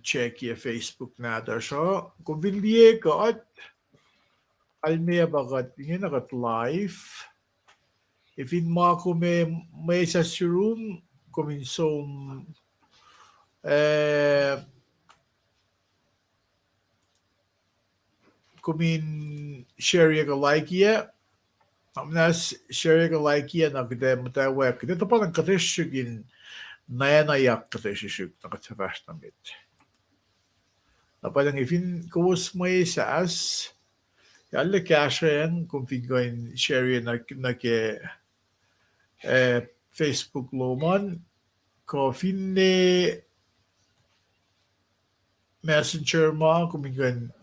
check your Facebook natin so kung hindi ko at almaya bagat yun nagat live if in mga may sa room kuminsong kumin share yung like ya nas share yung like ya nagde matawag dito pa ng katishugin nayanayak katishug nakatsabash namit Parang ifin kung may saas, alle kashen kung figoin share na ke Facebook loman, ko finne messenger mo kung figoin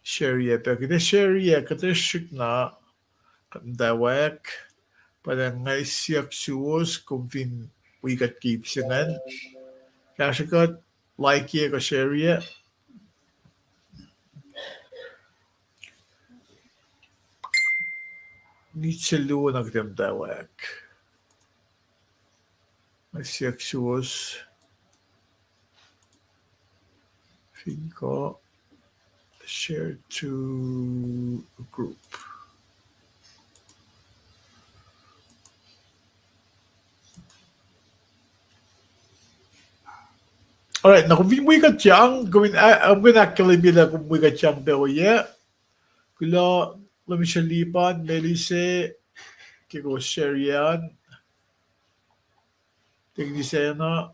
share pero kita share kata shik na dawak parang ngay siyak suos kung fin we got keep singan, kasi ko like ko share Niçelu nagdem dawak. Sexuous Finko share to group. Alright, now kung we got young, I'm gonna actually be like kung we got young pero yeah. Kula Lamishalipan, Melise, Kiko share yan. Tingnisaya na.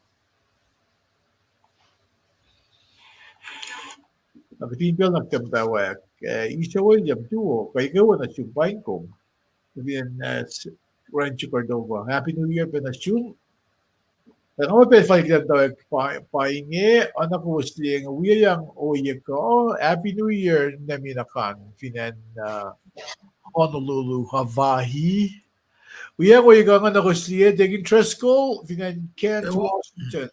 Nagtimpil nagtamtawag. Isa William, tuwo. Kaya gawa na siyumpain ko. Sabihin na Rancho Cordova. Happy New Year, Benasyon. Kaya nga pa tawag paingi. Anak ko siyang wiyang oye ko. Happy New Year, naminakan. Finan Honolulu, Hawaii. Uyang oye ka nga na ko siya. Degin Tresco, finan Kent, Washington.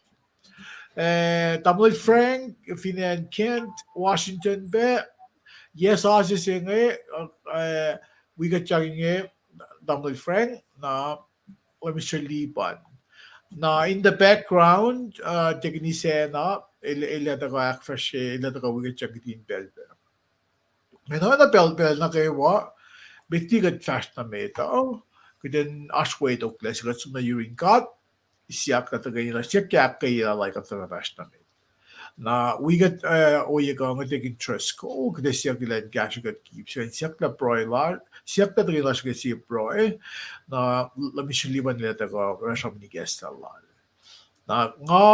Tamil Frank, finan Kent, Washington be. Yes, asi siya nga. We got changing Tamil Frank na Mr. Liban. Na in the background, teknisya na ilata ko akfresh ilata ko we got changing belbel. Ngayon na belbel na kayo bitigat fast na meta. Kaya ashway to class kat sumna urine cut. Siyak na tagay na siyak kaya kaya like at the fast na meta. Na we got oye ka nga taking trust ko kaya siyak ilan cash got keeps siyak na broiler siyak na tagay na siya siya broy na lamishiliban nila taga rasham ni guest Allah. Na nga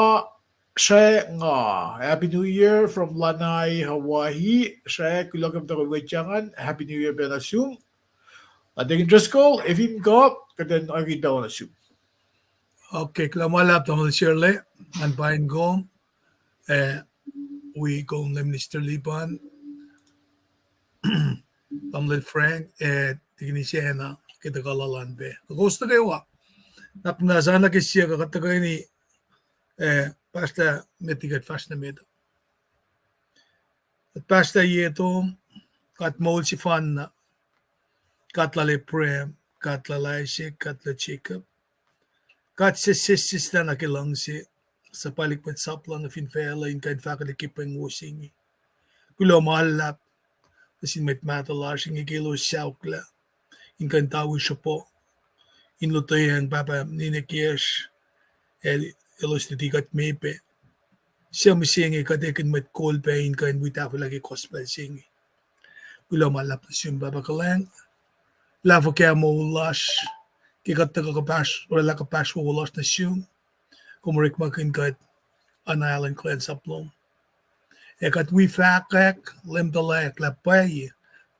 siya nga Happy New Year from Lanai, Hawaii. Siya kulagam taga wetyangan. Happy New Year Benasyon. Taking trust ko ifin ko kaya agad daw na siya. Okay, klamalap tamal Shirley and bain go. We go Minister Liban. Tamlil Frank tignisya na kita kalalan be. Gusto kayo napnasana kisya kakatagay ni pasta metigat fast na medo. At pasta yeto kat mol si fan na katlale prem katlalay si katla chikap kat sis na nakilang si sa palikpet sapla na finfela in kain fakad ikipang wusing kulo mahalap sin met matalasing ikilo saukla in kain tawi siya po in lutayang papa ninekiesh ilos nitikat mepe siya misingi kadekin met kolpe in kain witafo lagi kospel singi kulo mahalap na siyang babakalang lavo kaya mo ulas kikat kapash wala kapash mo ulas na siyang kumarik makin kat an island clan saplong ekat we fakak lemdalak lapay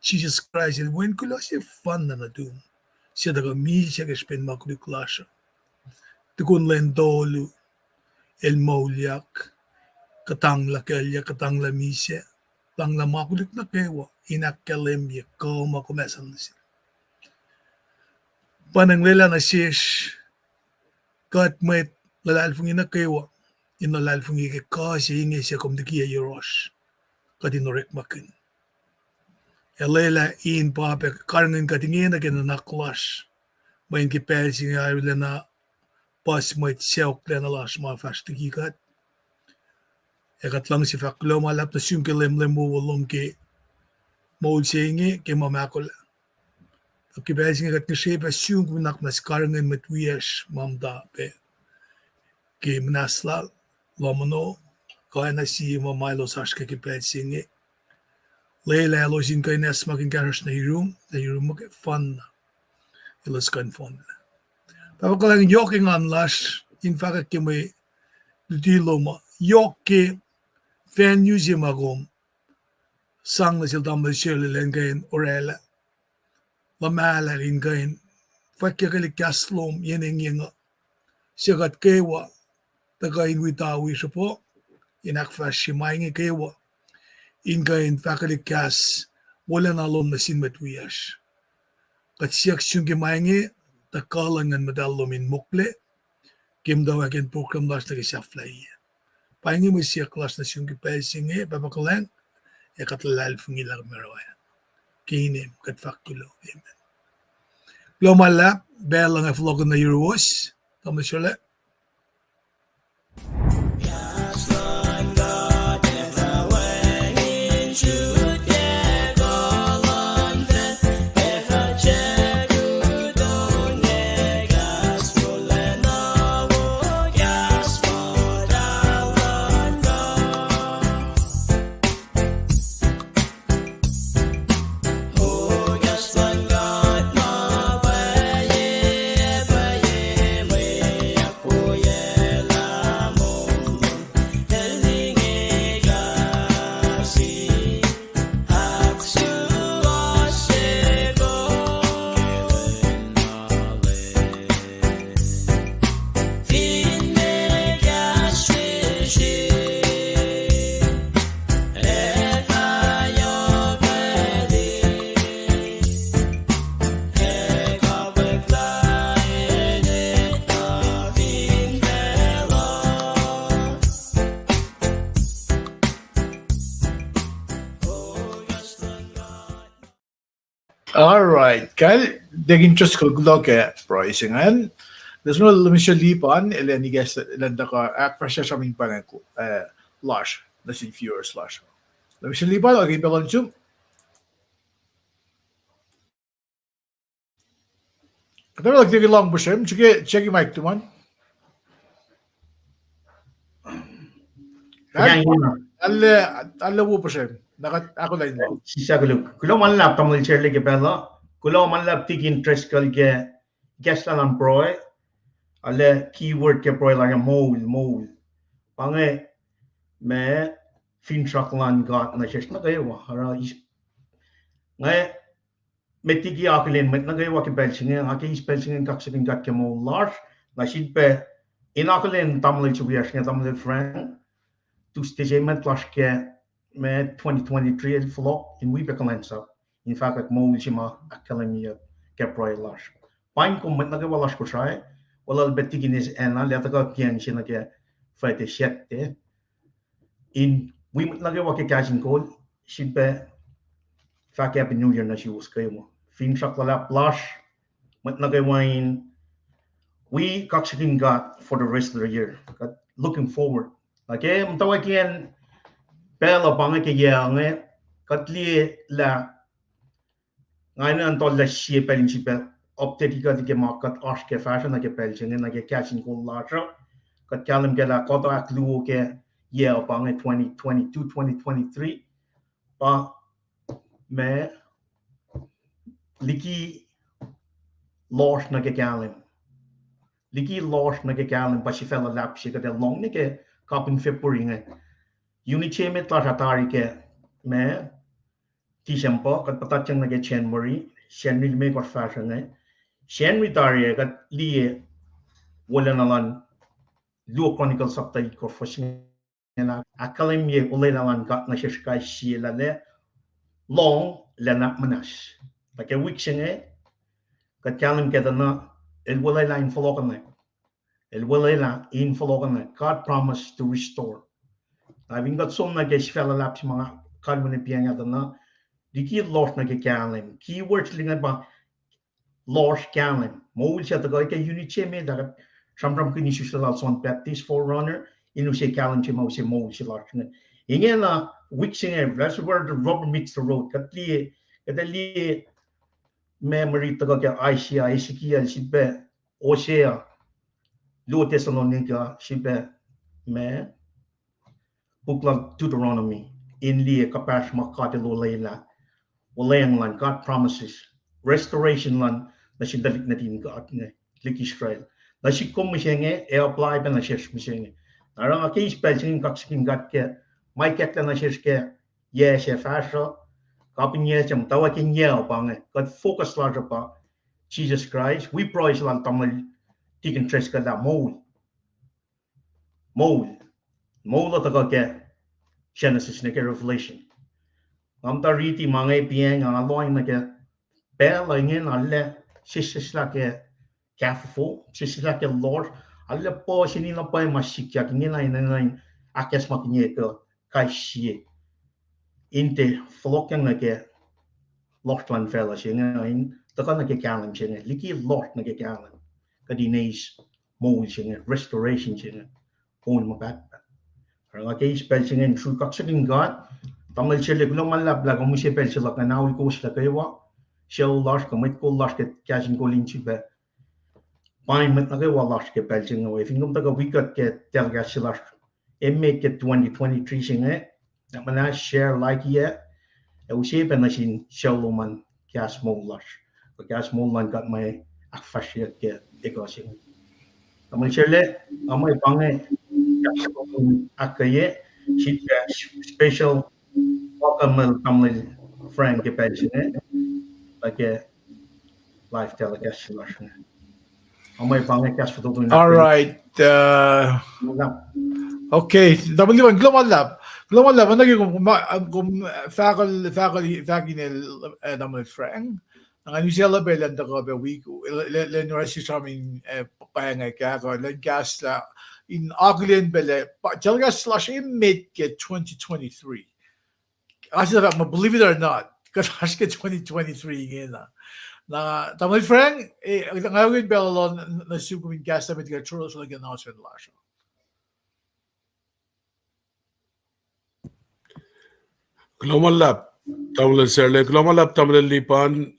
Jesus Christ and when kulo siya fun na nadun siya daga mi siya kaspin makuliklasya tukun lendolu el maulyak katangla kelya katangla misya tangla makulik na kewa inakalemya ko makumesan na siya pananglela na sish kat may lalalfung ina kewa inalalfung ike kasi inge siya kumdikiya yoros kat inorek makin elela in pape karngin katingin na kinanaklas main kipel singa ayula na pas may siyok na las mga fastiki kat Ekat lang si faklo malap na siyong kilimlim mo walom ki maul singi ki mamakula. Ki bezing kat ni shape siyong kunak na skarangin met wiyash mamda pe ki mnasla lomano kaya na si mamaylo sashka ki bezingi. Leila alo sin kaya nes maging karas na hirum mag fun ilas kan fun. Papa kalang yoking anlash in fact ki may dilo ma yoki fan museum agom sang na sildam na shirley lengain orela la mala lingain fakya kali kaslom yeneng yenga sigat kewa tagain witawi sipo inak fashi maingi kewa ingain fakali kas wala na lom na sinmet wiyash kat siyak syungi maingi takalangan madalom in mukle kim daw akin program las na kisaflay paingi mo siyak las na syungi pesingi papakalang ekatlal fungilag meroya kinim kat fakulo amen Glomala bell ang vloggen na Euros dan shole All right, Kyle, daging just kuglog pricingan. There's no lumisya lipan, ilan ni guess ilan da ka fresh sa aming panang ko. Lash, that's in viewers lash. Lumisya lipan, okay, pelon zoom. Kadang lagi lang po siya, check yung mic tuman. Alla po po siya. Ako lang mo. Sisa kulo man lap tamul chairle ke pela kulo man lap tik interest kal ke geslan an proy alle keyword ke proy like a mole pange me fin traklan got na shesh na kayo hara is ngai metigi aklen met na kayo ke belching ake is belching kak sekin gat ke mole large na shid pe inaklen tamul chubiash ke tamul friend tu stejemet lash ke me 2023 el flop in we bekansa in fact ak mo shima academia ke proy lash pain kom met na ke walash ko try wala betigin is en la leta ka pian shina ke fate shette in we met na ke wa ke cashin call shimpe fa ke new year na shi us ke mo fin shakla lash met na ke wine we kakshin got for the rest of the year looking forward okay mtawa kien Pela banga ke yang katli la ngaina antol la shie pelin chi pel optetika ke market ash ke fashion ke pelching na ke catching ko larger kat kalam ke la koto aklu ke ye banga 2022 2023 pa me liki losh na ke kalam pa shi fela lap shi ke long ne ke coping february Uniche met la hatari ke me December kat patachang na ke January January me ko fashion Shen ritari kat liye wala nalan Luo Chronicle saptai ko fashion na akalim ye ulay nalan kat na shishkai shiela le long le na manas like a week singe kat kalim ke na el wala la in follow God promised to restore I've got some na gesh fella laps mga kalmune pianya na diki lost na ke kalim keywords linga ba lost kalim mo will chat ga ke uniche me da samram kini shusal son baptist forerunner inu se kalan che mo se mo se la ne ingen na wixing that's where the rubber meets the road katli memory to ka Asia Ezekiel sibe Osea Lu Thessalonica sibe me book Deuteronomy in the kapash makati lo leila walayang lan God promises restoration lan na sindalik natin God ne lik Israel na si kumishenge e apply pa na shesh mishenge narang aki spelling kakskin God ke mai ket na shesh ke ye she fasho kapin ye cham tawa kin ye pange God focus larger pa Jesus Christ we praise lan tamal tikin tres ka da mo la ta ke Genesis ne ke Revelation am ta riti mangai pieng ang aloin na ke pe la ngin alle sisla ke kafo sisla ke Lord alle po sini la pa masikya ngin na akes makinye ke kai sie inte flokken na ke Lochtland fella singen ta kan ke kalan singen liki Lord na ke kalan ka dinays mo singen restoration singen on ma bat nga ke spell singen su kaksaking God tamal chele kulo malab la ko mushe pel chela kana ul ko shla kaywa shel lash ko mit ko lash ke kajin ko linchi be pai mit na ke wa lash ke pel ching we fingum ta ko wikat ke tel ga shla emme ke 2023 singe na mana share like ye e u shape na shin shaloman kas mo lash ko kas mo lan got my akfashia ke e ko sing tamal chele amai pange akaye shit special welcome family friend ke pension like live telecast lash amay pange cash to do All right. Okay. W1 Global Lab. Global Lab, ano kung faculty naman Frank, ang New Zealand belan da ko be week len rasi sa amin pahangay ka ko len gas la in Auckland bele talaga slash mid ke 2023. Kasi believe it or not, kasi ke 2023 ngayon na tamal Frank ang ngawin belo na sukumin gas na mit ka churros lang na sa lasha. Global Lab, Tamil Serle, Global Lab, Tamil Lipan,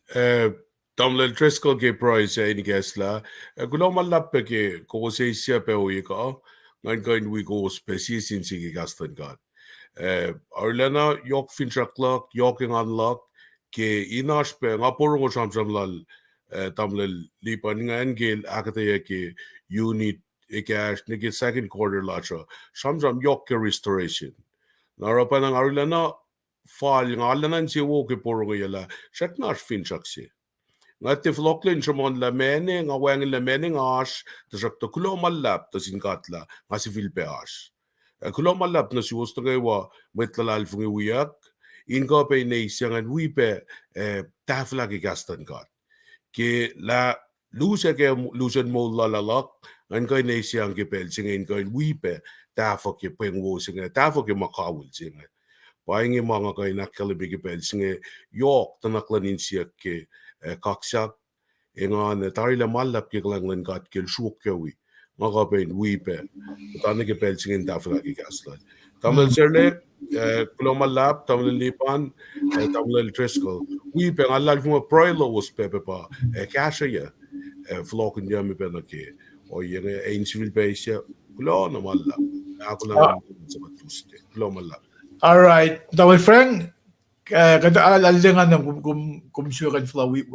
Tamil Tresco ke price ini kesla, Global Lab ke ko se sia pe o ika, ngan kain we go species in sigi gastan god. Arlena yok finchak yoking unlock ke inash pe ngapur go samsam lal Tamil Lipan ngan gel akate ke unit ekash nige second quarter lacha, samsam yok ke restoration. Narapan ang Arlena fall nga alanan si wo ke poro yala shak nash fin shaksi nga te floklin chamon la mene nga wang la mene ngash te shak to kulo malap to sin katla nga si fil peash kulo malap na si wosto wa metla alfungi wiyak in ko pe nei siangan wipe tafla ke gastan kat ke la lusen mo la ngan ko nei siang ke pel singen ko wipe tafo ke pengwo singa tafo ke makawul singa paingi mga kay nakalibigi pel singe yok tanaklanin siya ke kaksak nga na tarila malap ke klanglan kat ke shuk kewi nga kapen wipe tani ke pel singe tafla ke gaslan tamil serle kulo malap tamil lipan tamil tresco wipe nga lal fuma proilo was pepe pa kasha ya flocken jami pe na ke o yene ein civil base kulo na malap ako lang sa Tuesday kulo malap. All right. Dawal Frank, kada alalingan ng komisyon kan flaw we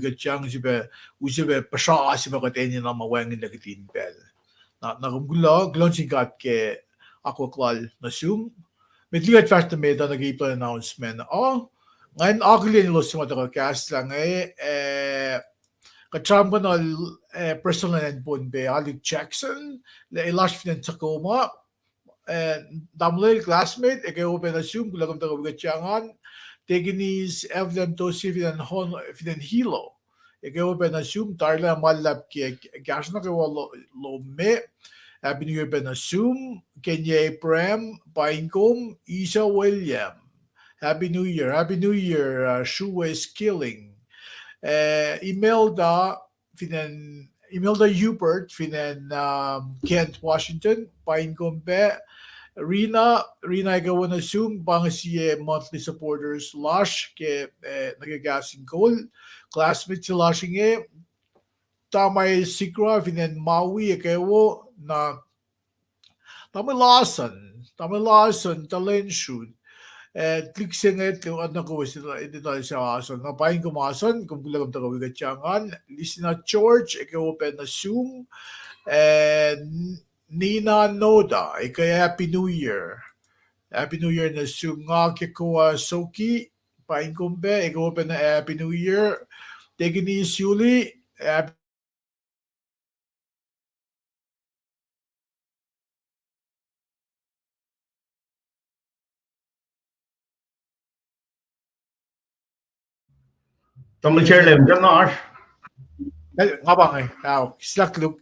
got chang sibe pasha sibe ka tenye na mawangin na kitin bel. Na gulong got ke ako klal na sum. Medligat fast na meda nag-ipon announcement. Ngayon Auckland lo suma to cast lang katram ko na personal endpoint be Alec Jackson, la ilash finan Tacoma, damlel classmate, ikaw pa na-assume, kulagam taga bigatyangan, teginis Evelyn Tosi finan hilo. Ikaw pa na-assume, tarla malap kaya gas na kawa lo me, binigay pa na-assume, Kenya Prem, Painkom, Isa William. Happy New Year. Happy New Year. Shuwe Skilling. Email da finan Imelda Hubert, finan Kent Washington, Pine Gombe, Rina ikaw na assume bang si monthly supporters Lash ke nagagasing goal. Classmate si Lashing tamay Sikra, finan Maui ikaw na tamay Lawson, Talenshoot. Klik singet yung ano ko ito sa ason. Napain kumason, kung kulang ang tagawig at tiyangan. Listen George, ikaw open na Zoom. And Nina Noda, ikaw Happy New Year. Happy New Year na Zoom nga kikuha Soki. Pain kumbe, ikaw open na Happy New Year. Teginis Yuli, Happy Tamil chair le janna ash. nga ba nga? Slakluk.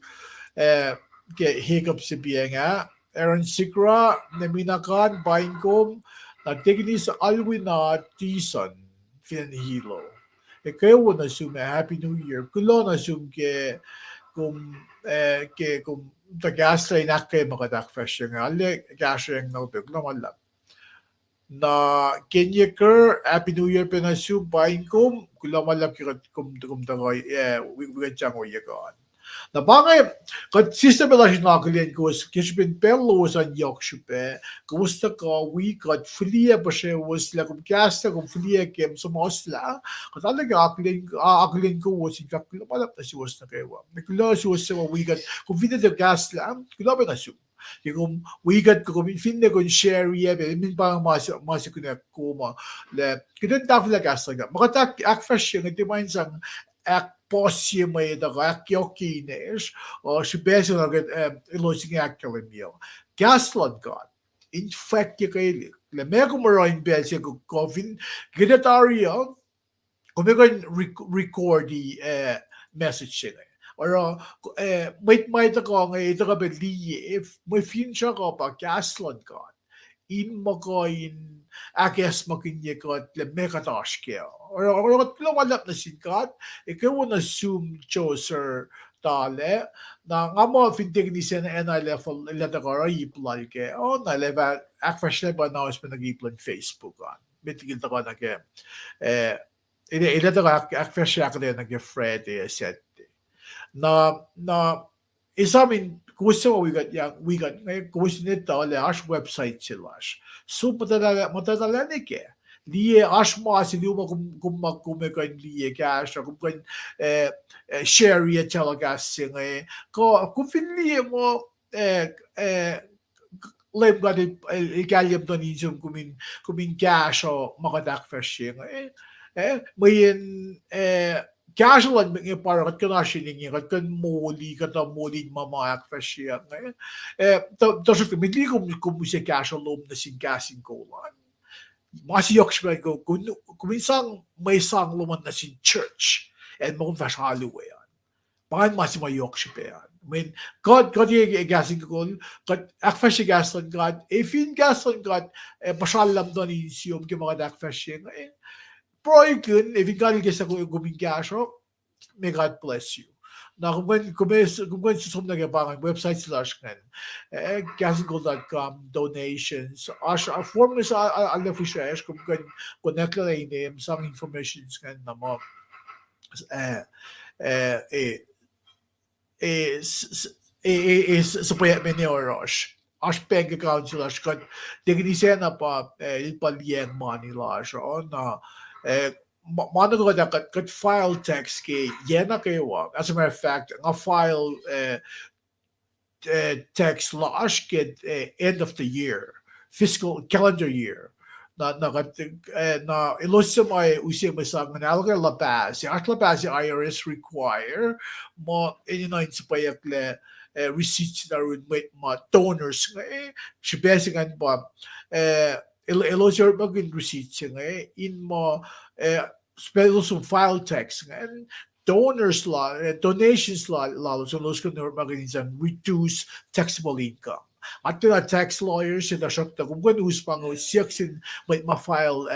Hiccup si nga. Aaron Sikra, Naminakan, Baingkom, Nagtiginis Alwina, Tison, Finhilo. Kayo na assume Happy New Year. Kulo na assume kung tagasla inak kayo makadakfresh yung ale, gasya yung nautog na malap. Na Kenya Kerr, Happy New Year pinassume, Baingkom, kulo malap kung tagoy, wigan siyang uyagaan. Na bangay, kad system la sinakalian ko kishbin pello was an yokshupe, gusta ka we kad flia pa siya was la kum kasta kum flia kem sa mosla, kad talaga aklin ko was in fact malap na si was na kayo. Nakula si was sa we kad kum fina de gas la, kula ba na siya. Yung we got ko kum fin ko share ya be min pa mas ko na kuma le kidon tafla gas la. Makatak akfresh yung iti mind sang ak posse may da ak yokines o si beso na ilosing akkalimio gaslod god in fact kay le meko maroin belse ko coffin gidatario kung record the message siya or may ko nga ito ka beli if may fin siya ko pa gaslod god in mo ko in akes makinye ko at lemekatash kaya. Or lumalap na singkat, ikaw na assume choser tale, na nga mo fintig ni siya na level ilata ko ra iplal ke, o na level, akfresh na ba na mas pinag-iplan Facebook kan. Bitigil ta ko na ke, ilata ko akfresh na ka na nag-fred set. Na isa min gusto mo we got ngayon gusto nito le ash website sila so matadala ni ke liye ash mo asi mo kung kan liye cash kung kan share ya talaga sing kung liye mo lem got ikalyam to ni zoom kumin cash o makadak fishing mayin casual ang para kat kana sining kat kan moli kat moli mama fashion to so midli kum si casual lom na sin casing ko lan mas yokshba ko kuminsang may sang luman na sin church and mo fa hallway pan mas may yokshba yan when God yung gasing ko kat akfashi gason God if in gason God pasalam doon isiyom ki mga dakfashing Proikun, if you got sa gumingasyo, may God bless you. Na kung susum na gabangan, website /gasinggold.com, donations, form na sa alafishash, kung connect na name, some information kan na mo, sa payat meni oros. As bank account sila, kan, tingin na pa, ilpaliyang money lash, na, mano ko na kat file text kay yena kayo as a matter of fact nga file text lash kid end of the year fiscal calendar year na ilusim ay usim sa nalga labas at labas IRS require mo ininain sa payakle receipts na rin ma donors nga si basican ba ilusor magin receipts nga in mo special file text and donors law donations law so los kun magin reduce taxable income at na tax lawyers in the shop ta kung uspang siaksin may ma-file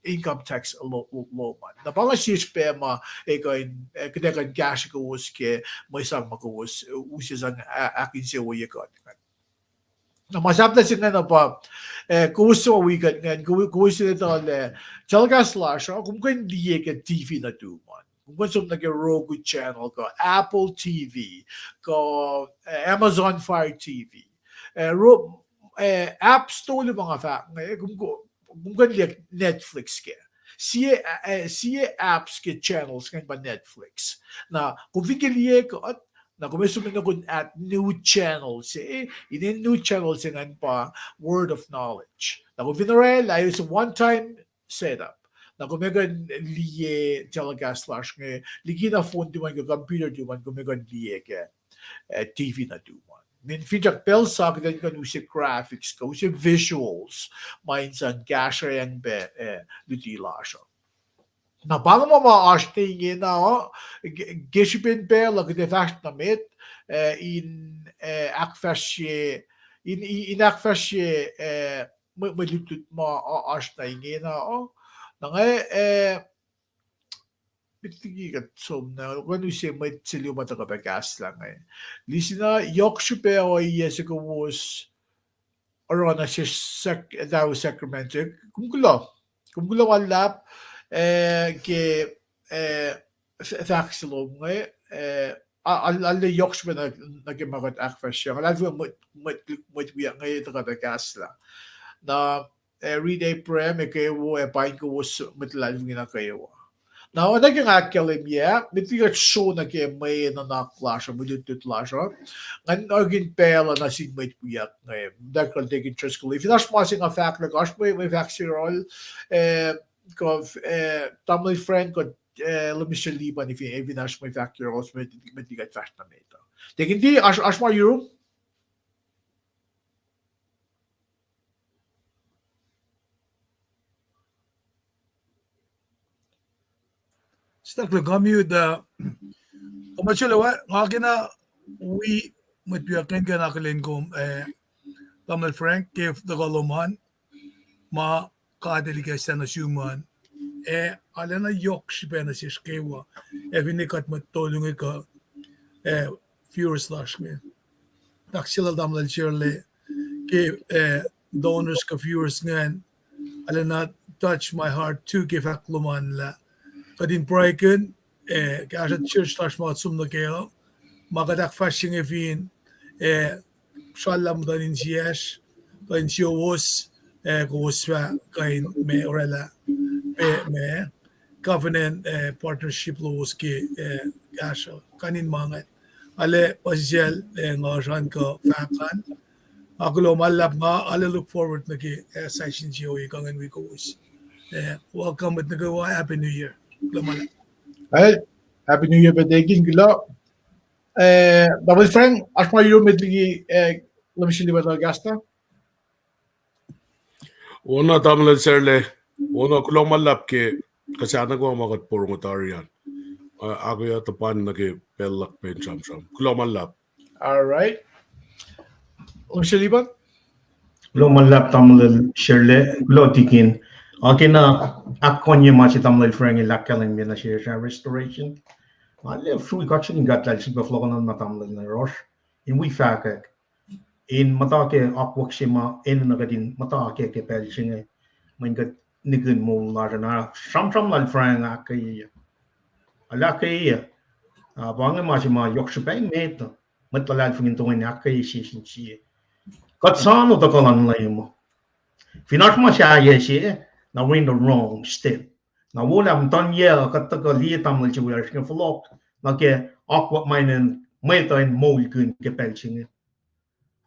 income tax law man. Na pang siya pa ma kedekan cash ko was ke mo isang makos usisang akin siya way ko. Na masap na siya na pa kuso weekend ngan kuso nito le talaga slash kung hindi ka TV na tuman. Kung gusto nag Roku channel ko, Apple TV, ko Amazon Fire TV, App Store mga fact kung Netflix ke. Siya apps ke channels kan ba Netflix. Na kung fikiliye ko at na kung may suminagod at new channels in new channels yan pa word of knowledge. Na kung vinarel ayos one-time setup. Na kung may liye talaga slash nga ligi na phone duman ko computer duman kung may liye ke TV na duman. Men fijak pel sa dan kan usi graphics ko usi visuals minsan gasher yang be lutila siya. Na paano mo ma-ashting na gishipin pe lag de fast na mit in akfashe in akfashe malutut mo ashting na nga bitigigat som na kung siya may siliw matagabagas lang Lisina yokshupe o yes ko was around na siya daw Sacramento kumkulo walap ke faxilom alle yokshupe na nagimagat akfasya alam mo biya ngayon tagabagas lang na everyday prayer may kayo pain ko was matlalim na kayo. Now, naging akalim ya, mitigat show na kaya may nanaklasya, mulitutlasya. Ngayon, naging pela na sigmate puyak ngayon. Dahil take interest ko. If you're not passing a fact, like, may vaccine roll, tamay friend ko, lumisya liban, if you're not may factor roll, may tigat fast na ito. Take hindi, asma Europe? Stuck le gamut commercial wa ngakina we mit biaken kana kalen kom Tamil Frank give the goloman ma ka delegation na human alena yok shibena siskewa vinikat mat tolungi ka viewers slash me taksila damla chirle ke donors ka viewers ngan alena touch my heart to give akluman la kadin breaken kaya church slash mga sum na kayo magadak fashing evin shalam danin siyas kain siyo was kuwaswa kain me orela me covenant partnership laws ki kasha kanin mangat ale pasisyal ngaran ka fakan ako malap nga ale look forward na ki session siyo ikangan we ko welcome at nagawa happy new year Well, Happy New Year bedegin gila. Double Frank, asma Euro medligi lamishili ba gasta? Una tamlan serle, una kulong malap ke kasi anak ko makat puro ngotarian. Ako yata pan nagi pelak pen sam. Kulong malap. All right. Lamishili ba? Lo malap tamlil shirle lo tikin. Okay na akonye machi tamlil freng ilakaling mi na shirle restoration. Ale frui kachin gatlal si beflogan na tamlil na rosh. In we fakak. In matake akwak shima in nagadin matake ke pel singe. Mingat nigun mo larana. Sam lal freng akay. Ala kay. Banga machi ma yokshupeng meto. Matlalal fungin tungin akay shishin siye. Katsano to kalan laymo. Finak ma siya yesi na we're in the wrong step. Na wala mtan ye kataga li tamil chi wala shin flok na ke aqua minen meta in mol kun ke pelching.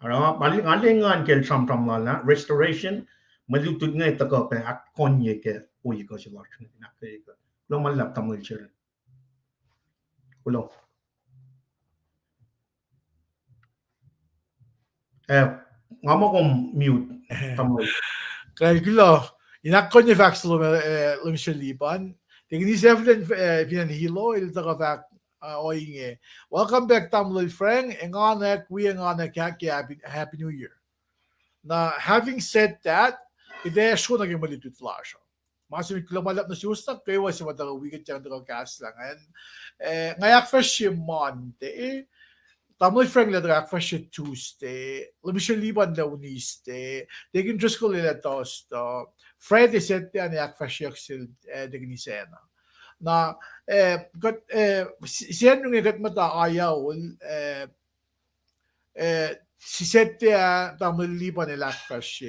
Ara bali ngalengan ke sam la restoration malutut ngai taka pe akonye ke oyi ko chi lak na ke lo malap tamil chi. Ulo. Ngamo mute tamil. Kaya gila. Inakon niya fax lamishili ban. Tingin ni Zeflin pinanhilo il taka fact oing Welcome back Tamil Frank. Enganek we enganek happy New Year. Now having said that, ide show naging malitut flash. Masih lumalap na si Ustak kayo sa mata wicked yang daw kaslangan. Ngayak fresh yung Monday. Tamil Frank ladrak fresh yung Tuesday. Labi siya liban daw niste. Degin just ko lila tosto. Friday set yan yak fresh yung sil degin isena. Na siya nung ikat mata ayaw si sette tamil liban nila fresh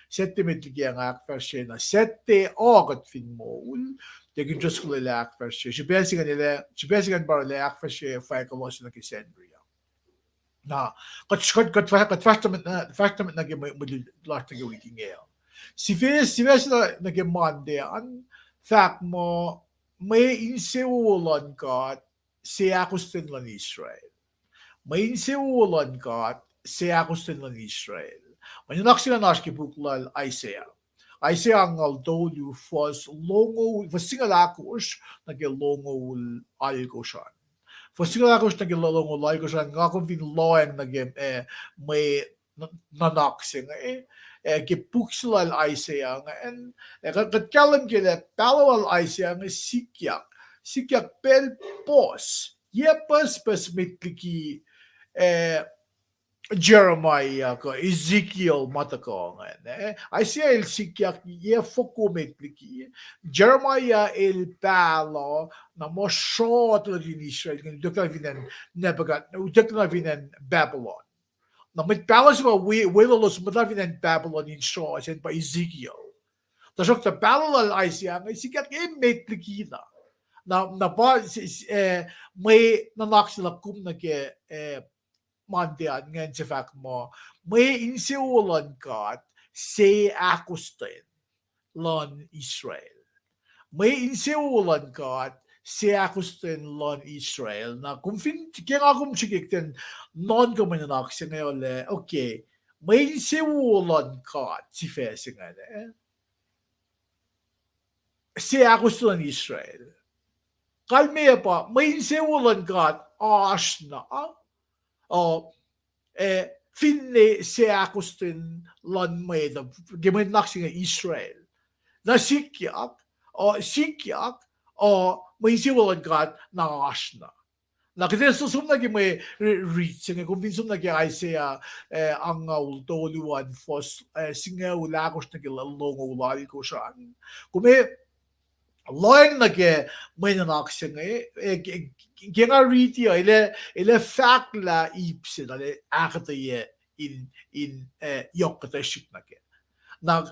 sette medligiang ak fresh na sette agat fin mål. Det kan just skulle lära för sig. Spesielt bara lära för sig för att komma till Sandria. Na, kat fast med nage med lart nage weekend. Si ves nage Monday an fact mo may inseulan ka si akustin lan Israel. May inseulan ka si akustin lan Israel. Manunak sila naski buklal Isaiah. Isaiah ang aldolu fos longo vasingalakos nagilongo algoshan. Vasingalakos nagilongo algoshan nga kung vinloeng nagim may nanaksing gipuksilal Isaiah en katkalam kila palawal Isaiah nga sikyak pel pos yepas pesmitliki Jeremiah ko Ezekiel matakongan Isaiah el sikyak ye fokumetliki Jeremiah el palo na mo short in Israel dukla vinan Nebuchadnezzar dukla vinan Babylon na mit palo sa wilos mata vinan Babylon in short and pa Ezekiel tasok ta palo al Isaiah nga sikyak e metliki na pa may nanak sila kum na ke Mondian ngayon sa fact mo, may insiulan ka say akustin lon Israel. May insiulan ka say akustin lon Israel na kung kaya nga kung sikiktin non ko mananak siya ngayon okay, may insiulan ka si Fesi nga say akustin lon Israel. Kalmaya pa, may insiulan ka ash na finne se akustin lan med gemenak singa Israel. Na sikyak may siwalan God na asna. Na kasi susum na may reach singa kung vinsum na kaya Isaiah ang ultoluan fos singa ulakos na kilalong ulali ko saan. Kume Loeng nage may nanaksing kaya nga riti ile fact la ipsin ale akata ye in yokkata shik nage na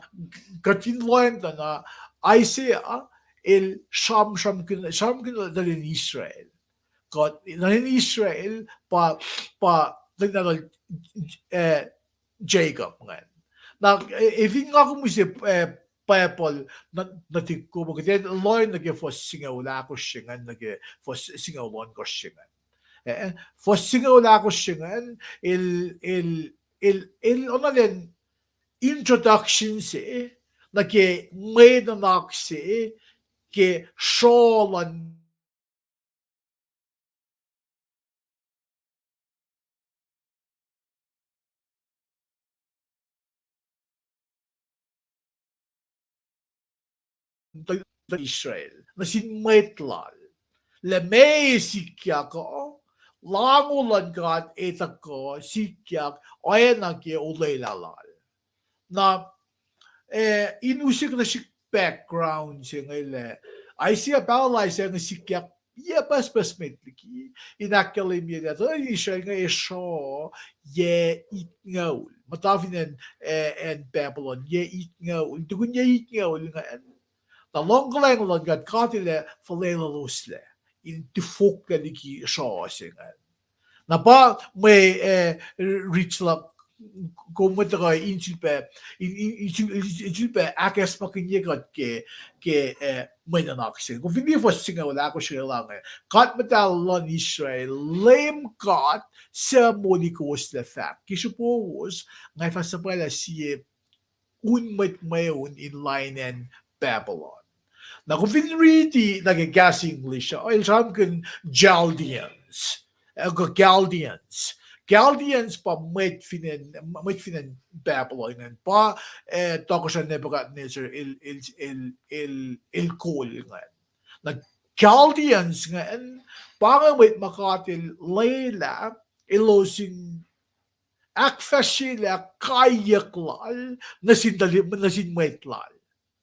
katin loeng na Isaiah il sham kin dalin Israel got dalin Israel pa dalin Jacob ngan na if nga kumusi Paul natik ko bagay loy nage fos singawla ko singan nage fos singawon ko singan fos singawla ko singan il onalen introduction si nage may nanak si ke sholan Israel na sinmaitlal le may sikyak ko langulan God etak ko sikyak oyan nagye ulay lalal na inusik na si background siya ngayon Isaiah palay siya nga sikyak pas metliki inakalim niya to Israel nga esho ye itngaul matavin and Babylon ye itngaul dugun ye itngaul nga the long lang God katile falela lusle in tifok liki shawsingan na pa may reach up kumita insilpe akas makinyegat ke may nanaksin kung hindi po singa wala ko siya lang kat matalon Israel lame kat sa monikos le fact kiso po was ngay fasapala siya unmet mayon in line and Babylon. Now, kung finriti nag-gas English, oil sam kun Chaldeans, Chaldeans pa met finan Babylon pa toko sa Nebuchadnezzar il cool ngan. Nag Chaldeans ngan para met makatil Layla ilosing akfashila kayaklal nasin metlal.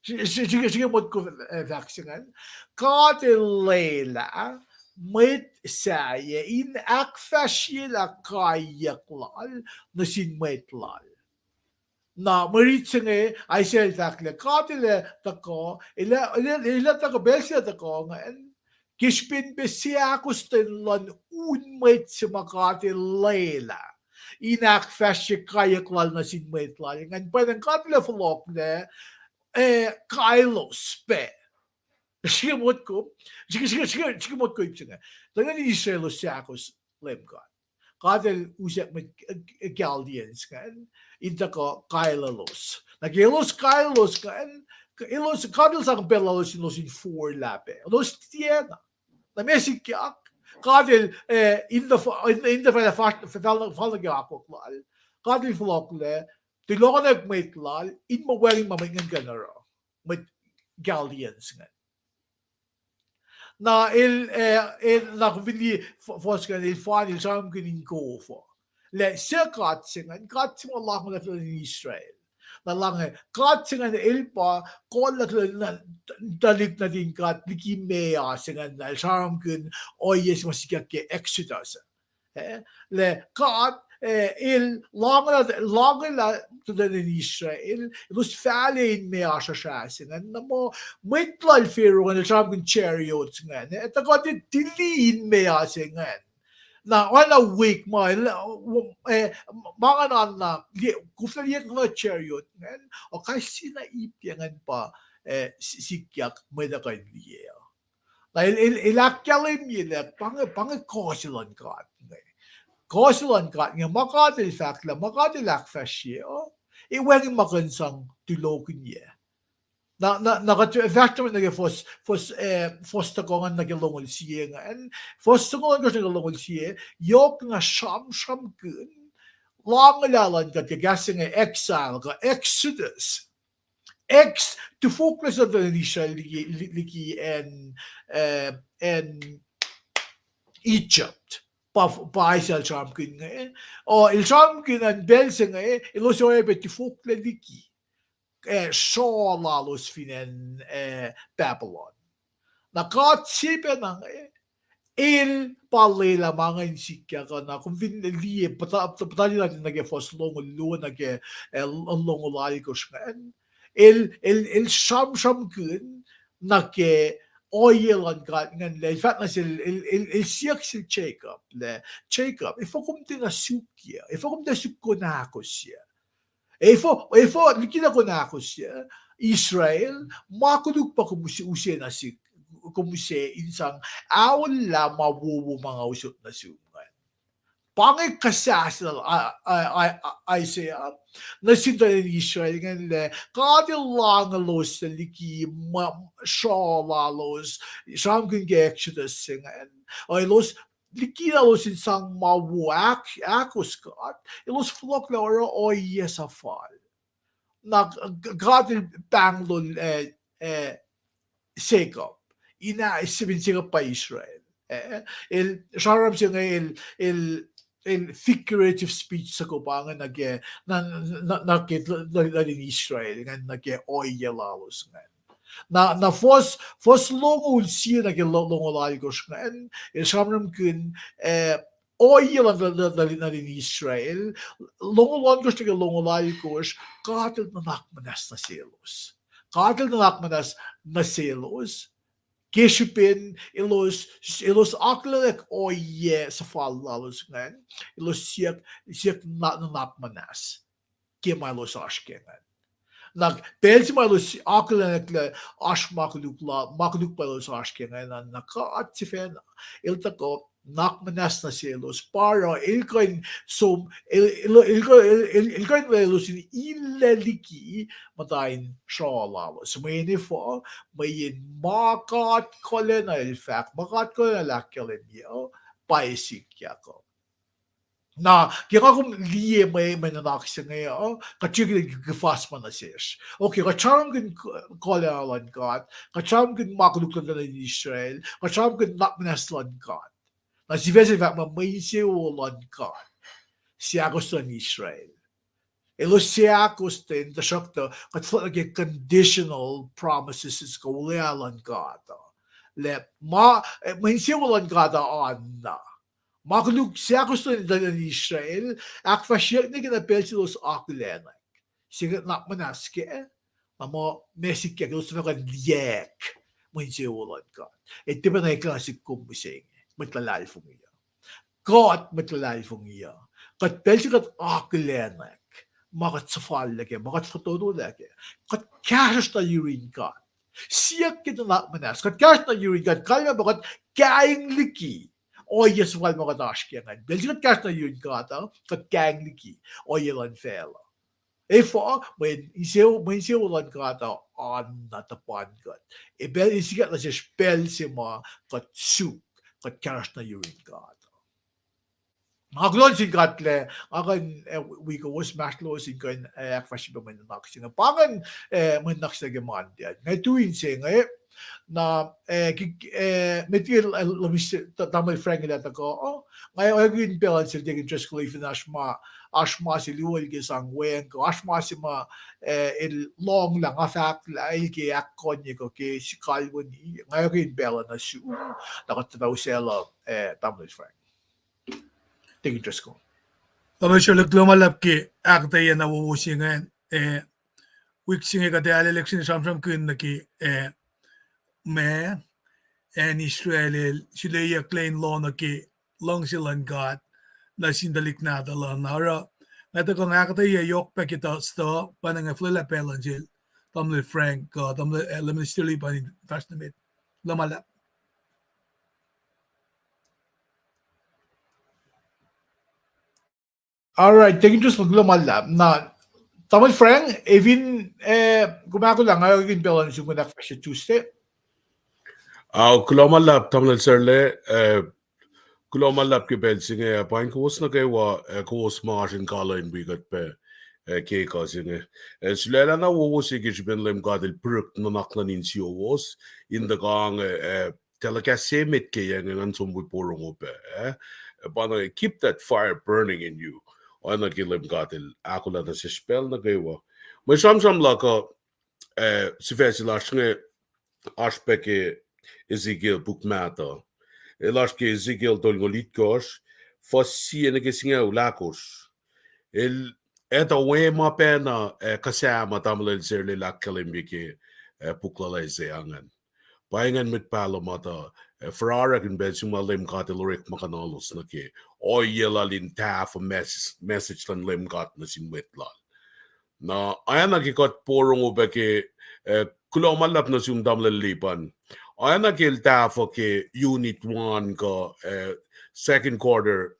Sige mod ko vaccinen. Katil Layla met saya in akfashila kayaklal nasin metlal. Na maritsinge ay selfakle katile tako ila tako belsia tako ngan kishpin besiakusten lan unmet simakati Layla inak fashe kayaklal na sinmetlal ngan pwedeng katile flokle Kylos pe Shigimot ko shigimot ko ipsinga tangan Israel siakos lemkat Kadel usap met Chaldeans kan inta ko Kylos. Nagilos Kylos kan ilos kadel sa pelos in 4 lape. Los tiena. Na mesik kyak kadel in the fall gyako klal. Kadel flokle tilokonek met lal in mo wearing mamingan ganaro met Chaldeans kan. Na na vili forskan il fan il sam kunin ko for le sekat singan kat sing Allah mo in Israel na lang kat singan ilpa kol na dalik na din kat liki mea singan na sam kun oyes masikak ke Exodus le kat il langer to den in Israel it was falling me ashasin and namo mitlal fero and sabgun chariots ngan et got it tilin me asingan na wala week mo mga na kufaliek nga chariot ngan o kasi na ipyangan pa sikyak meda kay liya na ilakyalim yun pang kosilan ka Kosilan ka nga makatil fakla makatil akfasye iweng makansang tulokin niya faktor nage fos takongan nagalongol siya nga fos takongan ko nagalongol siya yok nga sham kun langalalan ka kagasa nga exile ka Exodus to focus on the initial liki and Egypt pa Israel charm kun nga o il charm kun an belse nga ilo so ti fukle liki so lalos finen Babylon na kat sipe na il palela mga insikya ka na kung vinili patali natin nage-fos longo nage longo lalikos nga il sham kun nage oyelan ka ngan le fat na sil il siak sil Jacob ifo kumti na sukya ifo kumti sukko na ako siya ifo likina ko na ako siya Israel makudug pa kumusi na si kumuse insang awon la mawuwo mga usot na suman pangit kasasal Isaiah nasinta in Israel ngan le kadil lang los liki shalalos sam kun ge Exodus singan ay los liki los insang mawuak akos kat ilos flok la ora o yesafal na kadil banglon Jacob ina isibin siya pa Israel il sharam siya in figurative speech sa kubangan nage nakit in Israel ngan nage oyelalos ngan na fos longul siya nage longolaligos ngan il sharam kun oyelan na in Israel longolagos nage longolaligos katil na nakmanas na selos Keshupin ilos aklalek oye sa fallalos ngan ilos siyak nakmanas kema ilos ashkengan nag pelsi malos aklalek le ashmaklukla maklukpa ilos ashkengan na nakaatsifen iltako nakmanas na silos para ilkoin lelos in ilaliki matayin shalalos mayini fo mayin makat kolen na ilfak makat kolen na lakyalim yo paisik yako Na kung liye may nanak siya ngayon, kachigil gifas man na siya. Okay, kacharang kin kolealan God, kacharang kin makuluklan na Israel, kacharang kin nakminaslan God. Na si Vese vat may siya ulan God, siya gusto ni Israel. Elo siya gusto in the shakta, katfot lagi conditional promises is kolealan God. Let may siya ulan God on na. Maglug siya gusto ni Israel, ak fashiyak ni kinapel silos akulenak. Sigat nak manaske, amo mesik kaya gusto na kan liek, mo hindi ulan ka. Ito ba na klasik kumusing, matlalal fong iya. God matlalal fong iya. Kat pel sigat akulenak, makat safal lagi, makat fotodo lagi. Kat cash na yurin ka. Siyak kita nak manas, kat cash na yurin ka, kaya bakat kaing liki. Oye sval mga daşkengen. Belçika kaçta yün kata, kat gangliki, oye lan fela. For, men iseo lan kata, natapan kat. Bel isigat na siya spell si mga kat suk, kat kaçta yün kata. Maglon sin katle, akan we go was maslo sin kan fashi ba man nak sin pangan man nak sa gemandian. Ngay tuin sin na metil lamis tamay frank na ko ngayon ay gin pelan sila digin just ko ifin ashma si liwal ke sangwen ko ashma si ma il long lang afak la ilke akon ko ke si kalwon ngayon gin pelan na su nakataw sila tamay frank digin just ko Kami siya lumalap ki akta yan na wuwusingan week singa ka tayo election samsam kun na ki me en Israel sila ya klein law na ki long silang God na sindalik na dala nara nata ko akta ya yok pa kita sto panang flila pelanjil tamle Frank tamle elemen stili pa ni fastnamit lumalap. Alright, tingin just maglumalap na Tamil Frank, even gumako lang ngayon yung pelan yung muna Fashion Tuesday. Kulomalap tamlal serle kulomalap ke belsinge pain kuos na kewa kuos margin kala in bigat pe ke kasinge sulela na wo si gijben lem gadel bruk na naklan in si was in the gang telekasemit ke yang an som bu porong ope bana keep that fire burning in you ana gilem gadel akula na se spell na kewa mas samsam la ka si fesi la shnge aspeke Ezekiel bukmata. Elaske Ezekiel dolgolitkos, fossi en gesinga ulakos. El eta wema pena kasama tamlel serle lakalembike puklalaise angan. Paingan mit palomata Ferrara kan betsuma lem katelorik makanalos na ke. Oyela lin taf message tan lem kat na sin wetlal. Na ayana ki kat porong ubeke kulomalap na sum damlel lipan. Ayana kilta for ke unit 1 ka second quarter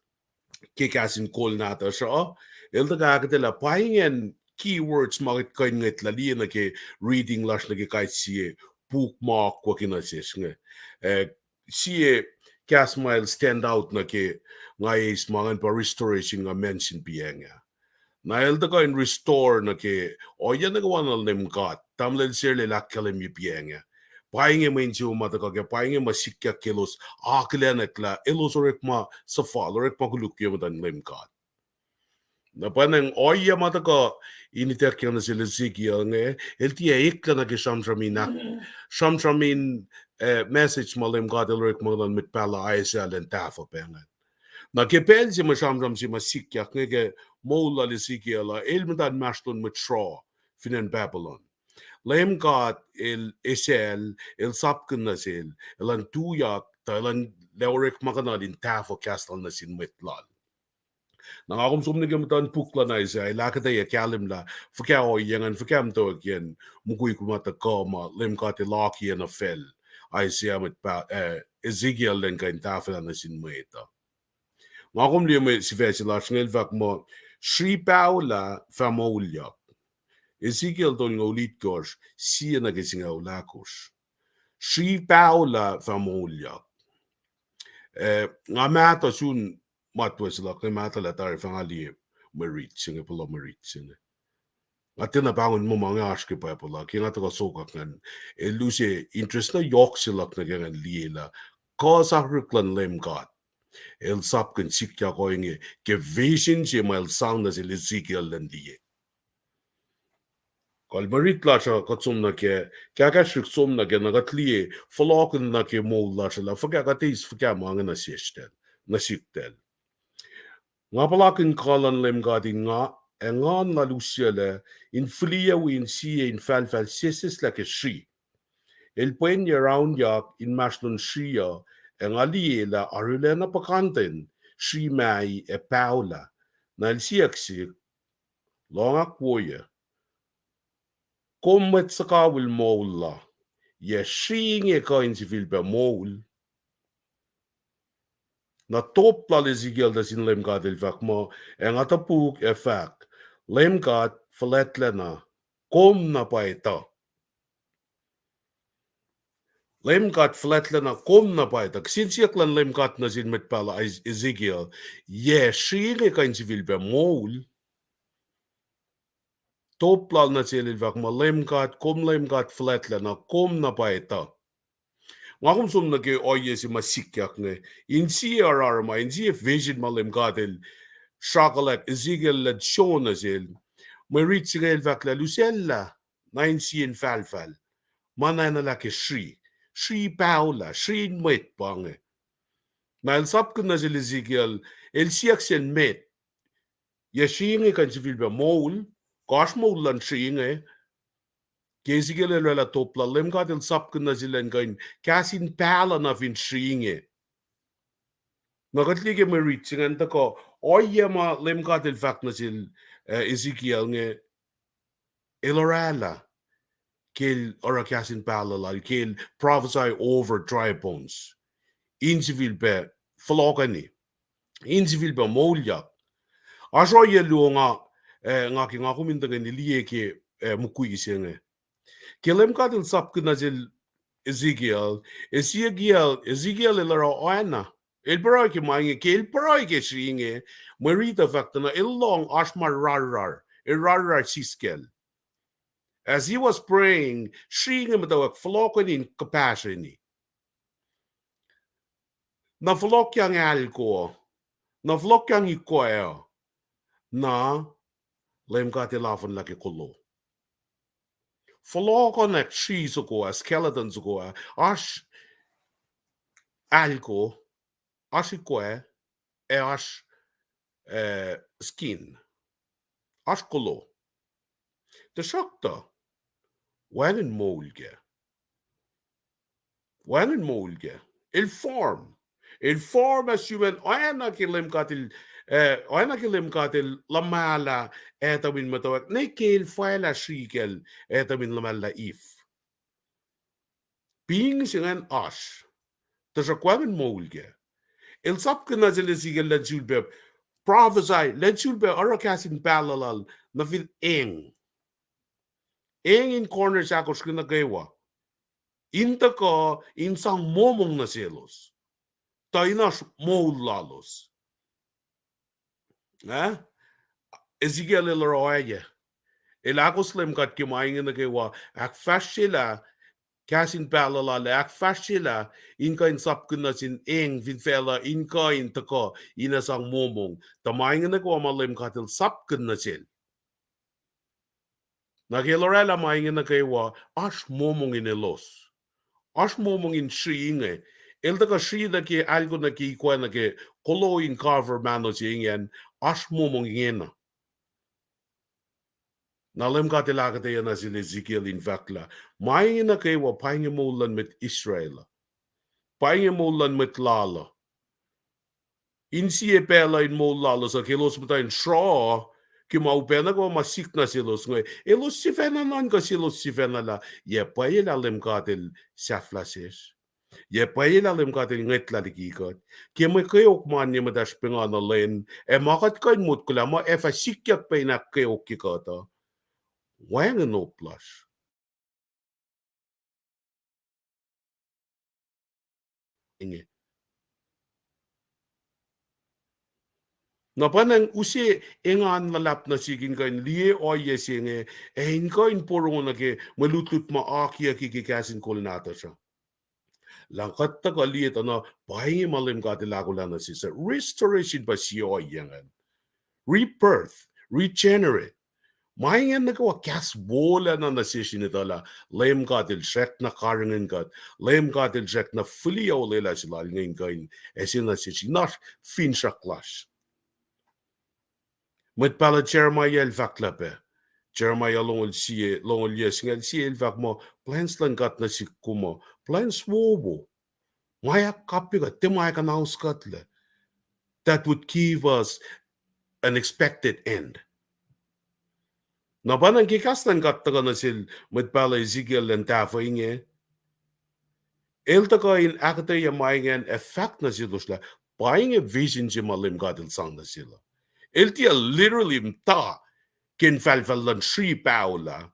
kikasin call nata siya. Ilta kakatila pahingan keywords makit kain ngit lali na ke reading lash na ke kahit siye bookmark ko kinasis nga. Siye kas mile stand out na ke ngayis mangan pa restoration nga mention piya nga. Na ilta kain restore na ke o yan nagawa na lim kat tamlel sirle lakkalim yu piya nga. Painge menju mata ka painge masikya kilos aklenek la elos orek ma safal orek ma kuluk yo matan lemkat na panang oya mata ka initer kya na sila sikia nge eltia ikla na ke shamtramin message ma lemkat orek ma lan mit pala ISL and tafa pengan na ke pel si ma shamtram si masikya nge mola li sikia la elmetan mashlon mit shra finan Babylon Lem God il Israel il sapken na sil ilan tuyak ta ilan leurik makanal in tafo kastal na sin witlal. Nang akom sumnig yung pukla na isa ilakata ya kalim la fukya o yangan fukyam to again mukui kumata koma lem God ilaki na fel ay siya mit pa Ezekiel len ka in tafo na sin mweta. Ngakom liyo may si Vesila snel vak mo Shri Paula famolyak. Ezekiel tol ngolit kos siya na gisinga ulakos. Shri Paula famolyak. Nga mata sun matwasla kay matala tar fangali maritsinga pala maritsinga. Atin na bangon mo mga aske pa pala kinga to sokak ngan eluse interest na yok silak na gangan liela cause ruklan lem god el sap kan sikya ko inge ke vision je mal sound na sila Ezekiel lan liye. Kal marit la siya katsum na ke kakashik sum na ke nagatliye falakan na ke mo la siya la fagakatis fagka mga na siktel. Nga palakin kalan lem gadin nga engan la lusiele in flia win sie in fall sisis like a she. El puen around yak in maslon shia en aliela arulena pakanten she mai e paula na el siaksi longa kwoye kommet sakawil moula ye shing e kain civil be moul na top la Ezekiel da sin lem gad el vak mo en atapuk e fak lem gad fletlena kom na paeta lem gad fletlena kom na paeta sin siaklan lem gad na sin met pala Ezekiel ye shing e kain civil be moul top la na sin el vak mo lem gad fletlena kom na paeta Ngakong sum na ke oye si masikyak ne. Insi ararma, insi vision malim gadel. Chocolate, Ezekiel led shona zil. Marit sigel vakla lucella. Na insi in falfal. Manana la ke shri. Shri paula, shri met bange. Na el sapkun na zil Ezekiel. El siak sen met. Ya shinge kan si vilba moul. Gosh moul lan shinge. Kesigele la topla lem gadel sapkun na zilen gain kasin pala na vin shringe. Nagatlige maritsingan ta ko oye ma lem gadel fak na sil Ezekiel nge elorala kel ora kasin pala la kel prophesy over dry bones. Incivil be flogani. Incivil be molja. Aso ye lu nga ki nga kuminta ni liye ke mukui senge. Kelem gadel sapkun na sil Ezekiel ilara oana. El barake mange ke el barake shinge marita factana ilong ashmar rarar siskel. As he was praying, shinge matawak flokan in capacity. Na flok yang alko, na flok yang ikoya, na lem kati lafon laki kulo. Flokon at cheese ko, skeletons ko, ash alko, ashikwe, ash skin. Ashkolo. De shokta. Wagen molge. Il form. Il form as human. Oana kilim katil lamala etawin matawak. Nekil faila shikel etawin lamala if. Being singan ash. Tasha kwagen molge. Il sapka nazil sigel la julbe. Prophesy. La julbe arakasin palalal. Na fil eng. Eng in corner sa ako skina gaywa. Inta ka insang momong na selos. Tainas moulalos. Ezekiel ilaroya. Ilakos lem kat kimaing na gaywa. Ak fashila kasin palala le ak fashila inka insap na sin eng vinfela inka intaka inasang momong. Tamaing na gwa malem katil sap na sil. Nagilorela maing na gaywa ash momong inilos. Ash momong in shriinge. Elda ka shri na ki algo na ki kwa na ki kolo in carver mano si ingen ash momong ingena. Nalem ka tilaga tayo na si Ezekiel in fakla. Maingin na kayo paingin mo lan mit Israel. Paingin mo lan mit lala. Insi e pela in mo lala sa kilos mo tayo shraw ki maupena ko masik na silos ngoy. Elos si fenanan ka silos si fenala. Ye pa yun alim katil saflasis. Ye paila lem katil nget la likikot. Kaya may kayok man niya madash pingana len. Makat kain mut kula mo efa sikyak pa inak kayok kikota. Wang no plus. Inge. Na panang usi ingan lalap na sigin kain liye o yesinge in kain porong na ke malutut ma akia kikasin kolnata siya. Langkat ta kaliet na pahingi malim ka tilakula na sisa restoration ba siya yangan. Rebirth, regenerate. Maingen na kawa kas bola na nasishin itala lem ka til shek na karingen kat lem ka til shek na filio lela sila ngayon kain esin nasishin nas fin shaklash. Met pala Jeremiah el vaklape. Jeremiah longol yesingel siye el vak mo plans lang kat na si kumo plans wobo. Maya kapi ka timaya ka naus katle. That would give us an expected end. Na banang kikastan kattaga na sil met pala Ezekiel en tafo inge. Elta ka in akata ya maingen effect na silusla painge vision si malim kadil sang na sila. Eltia literally mta kin falfalan shri paula.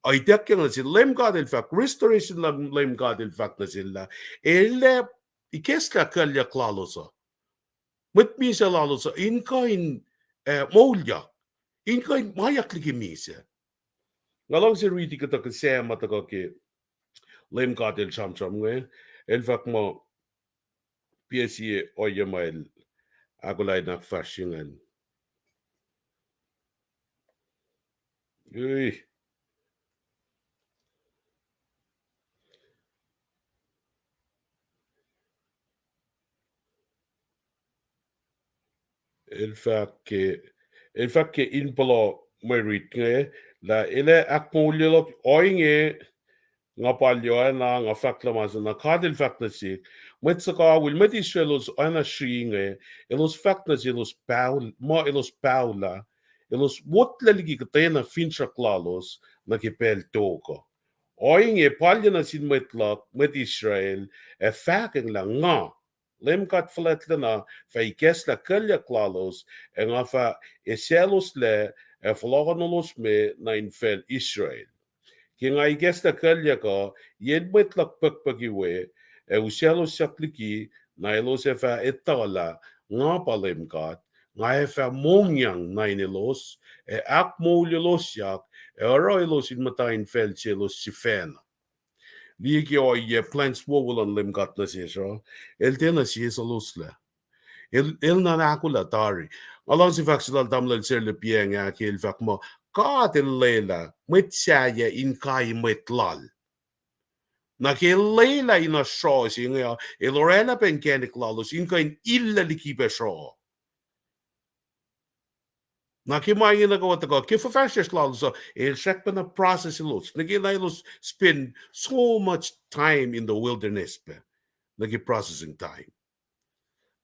Ay dekya na sila lem kadil fact restoration lang lem kadil fact na sila. Ele ikesla kalya klalosa. Met misa lalosa in kain molya. In kain mayak ligi misa. Ngalang si Riti ka ta kasema ta ka ke lem kadil cham nge. En fact mo PSE o yamail agulay na fashingan. Uy. El fact ke in palo merit nge la ele akmulilok oinge nga palyo na nga fact la mas na kadil fact na si met saka wil met Israelos ana shringe elos fact na si elos paula elos wotla ligi katena fincha klalos na kipel toko oinge palyo na sin met Israel fact la nga lem kat flat na fa ikes la kalya klalos nga fa eselos le flogonolos me na infel Israel Ki nga ikes la kalya ka yed met lak pakpagiwe uselos sakliki na elos fa etala nga palem kat nga fa mongyang na inelos ak moulelos yak oroilos in mata infel selos sifena Ligi o ye plans wogulan lim gat na siya. El tena siya sa lusla. El na nakula tari. Along si faksilal tamlal sir le pieng ya ki el fak mo. Ka el leila. Mit siya in kai mit lal. Na ki el leila in a shaw si nga. El orena pen kenik lalos. In kain illa likipe shaw. Na ki mai na ko ta ki for fashion laws el check pa na process los nagi los spend so much time in the wilderness pe nagi processing time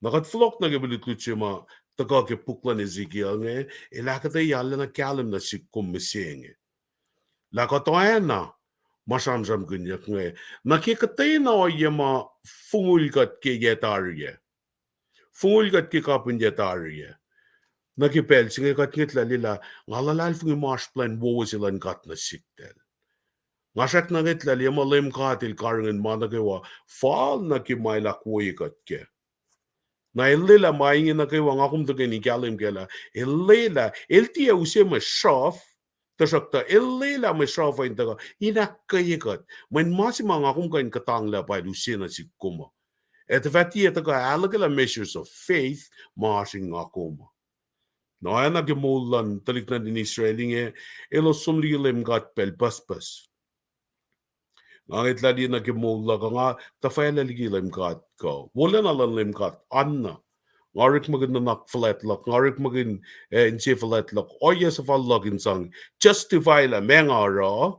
nagat flok nagi bilut ma ta ka ke puklan Ezekiel nge elakata yalla na kalam na sikkum mesenge la ka toena mashamjam gunyak nge nakikatay na o yama fungulgat ke yetarye fungulgat ke kapun yetarye Nakipel, sige kat ngit lila, ngalalal fungi marsh plan wo sila kat na siktel. Ngasak na ngit lali, malim katil karangan manakewa, fall na kimay lakwoy kat ke. Na ilila maingin na kewa ngakum to ni kalim kela, ilila, iltiya use ma shaf, tasakta, ilila ma shaf ay taga, inakayikat, man masima ngakum kain katangla pa lusina sikuma. Et vatiya taga alagala measures of faith, marshing ngakuma. No, ana gemulan talik na din Israelinge elo sumlilem gat pel paspas. Ngangit ladi na gemula ka nga tafayla ligilem gat ko. Wala na lang lem gat anna. Ngarik magin na nakflat lak, ngarik magin encefalat lak. Oya sa falagin sang justify la menga ra.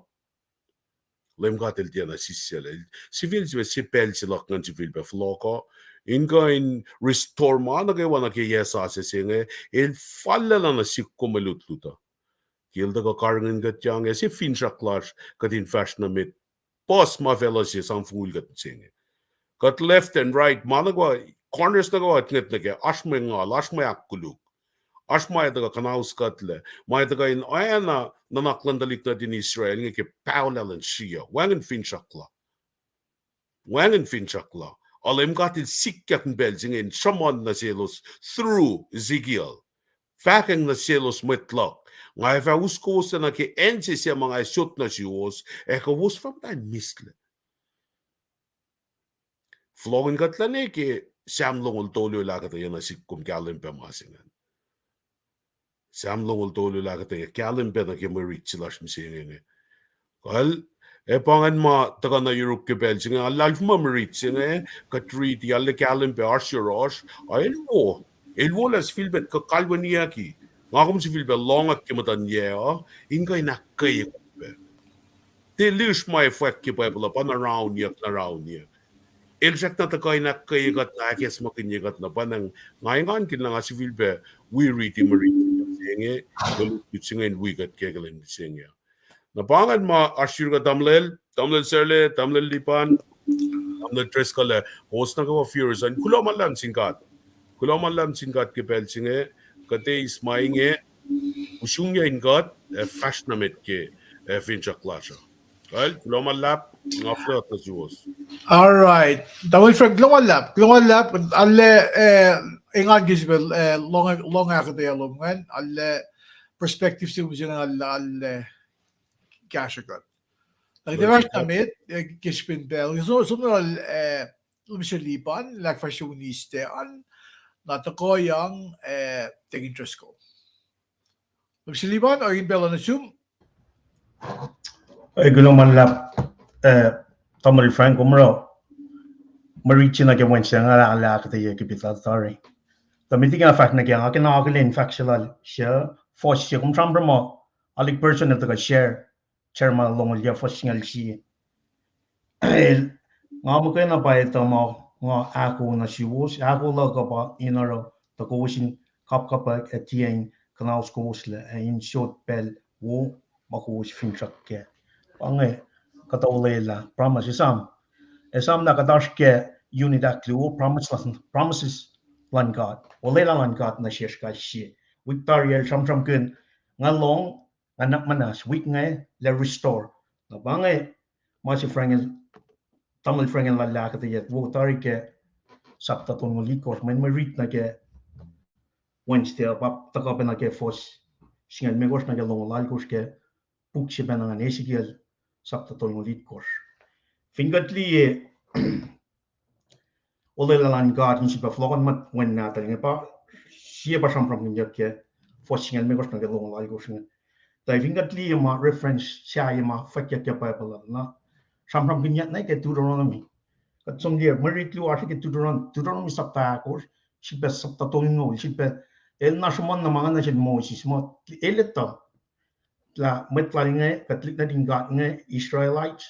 Lem gat el tiana sisela. Civil sipel silak ngan civil be floko. Inga in restore ma na kaya wana kaya sa singe il falla na sikko malutluta. Kilda ka karngin gat yang si fincha clash kat in fashion mit pos ma vela si sang ful gat singe. Kat left and right managwa corners na gawa tnet na kaya ashma akkuluk. Ashma ita ka kanaus katle. Ma ita ka in ayana nanaklandalik na din Israel nga ke paulal and shia. Wangan fincha clash. Wangan fincha clash. Alam katil sikyak belzing in shaman na selos through Ezekiel. Fäking na selos mitlok. Nga fa uskos na ki ensi siya mga isot na siyos, wus fam tayo misle. Flogin katlani ki samlongol tolyo lagata yan na sikkum kalimpe masingan. Samlongol tolyo lagata yan kalimpe na ki maritsilash misingin. Kahal, pangan ma taga na Europe ke belsingan, alalf ma maritsingan, katriti alle kalimpe arshirosh, ilwo las filbet ka kalwaniaki. Ngakom si filbet longak ki matanya, ingay nakay kupe. Te lish ma effect ki pala pan around yak. Exact na takay nakay gat na akes makinyagat na panang ngayon kin lang si filbet, we read maritsingan, galutsingan we gat kegalin singa. Napangan ma ashir ka tamlel serle, tamlel lipan, tamlel treskale, host na ka furious and kuloman lang singkat ke pelsinge, kate ismainge, usyungya ingat, fashionamit ke finchak lasha. Well, kuloman lap, ngafle at nasuos. All right. Tamil Frank, glongan lap, alle, ingan gisbel, long akate alongan, alle, perspective si musing alle, kashagot. Like the first time gishbin bell, so lumishalipan, like fashioniste, natakoyang, taking Driscoll. Lumishalipan, or in bell on assume? Gulo man lap Tamil Frank umro marichi na ke wencha nga ala ka te ke bital sorry the meeting a fact na ke nga ke na ke len factual share for shi kum tram bramo alik person of the share chairman long ya for singal shi nga mo ke na pa ito mo nga ako na shi was ako lo ko pa inaro to ko shin kap at tien kanaus ko usle in short bell wo ma ko fin ke pange katawalela promise esam na kadashke unit aklu promises lan god walela lan god na sheshka shi victoria sham kun ngalong anak manas week ngai le restore na bange masi frangen tamil frangen la la ka yet wo tarike sapta ton likor men merit na ke wednesday pap taka na ke fos singal megos na ke long lal ke pukche bana na esigel sapta ton likor fingatli olela lan god in sipa flogan mat when na ta pa sia pa sam from ke fosing el megos na ke long lal gosin ta fingatli ma reference sia ma fakya ke pa pala na sam from kinyat na ke Deuteronomy kat som dia meritlu ati ke Deuteronomy sapta ko sipa sapta ton ngol sipa el na shuman na mga na sid Moses mo eleta la metlalinge katlik na dingat nge Israelites